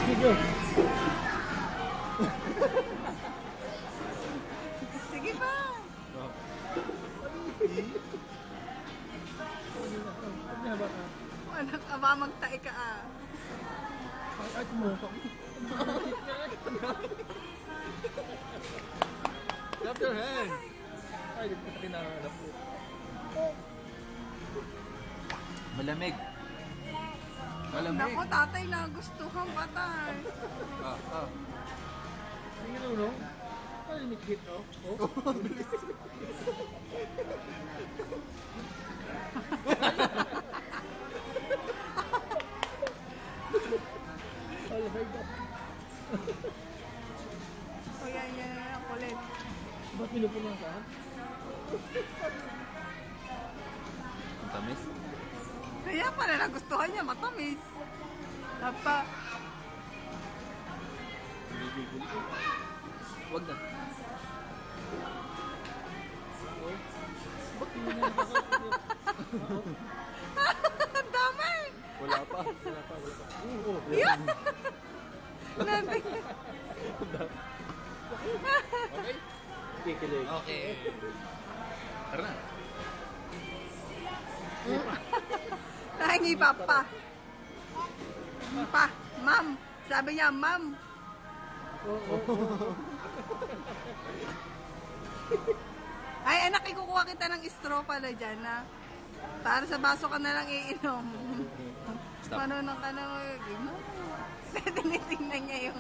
Sige. Sige pa. Anak ka ba, magtae ka ah. Ay, tumusok. Clap your hand. Ay, di ko kinangalap po. Malamig. Malamig. Naku, tatay na gustuhan patay. Sige, no? Ay, nikit, oh. O yan, kulit. Ba't pinupunan ka? Ang tamis? Kaya pala nagustuhan niya, matamis. Tapa. Wag na. Ba't pinupunan ka? Ang dami. Wala pa. Oo. Yan. Nabi. Okay? Kikilig. Okay. Tara na. Nahingi pa. Ma'am. Sabi niya, ma'am. Ay, anak, ikukuha kita ng straw pala dyan, ha? Para sa baso ka na lang iinom. Stop. Manunong ka na mo. Tinitingnan niya yung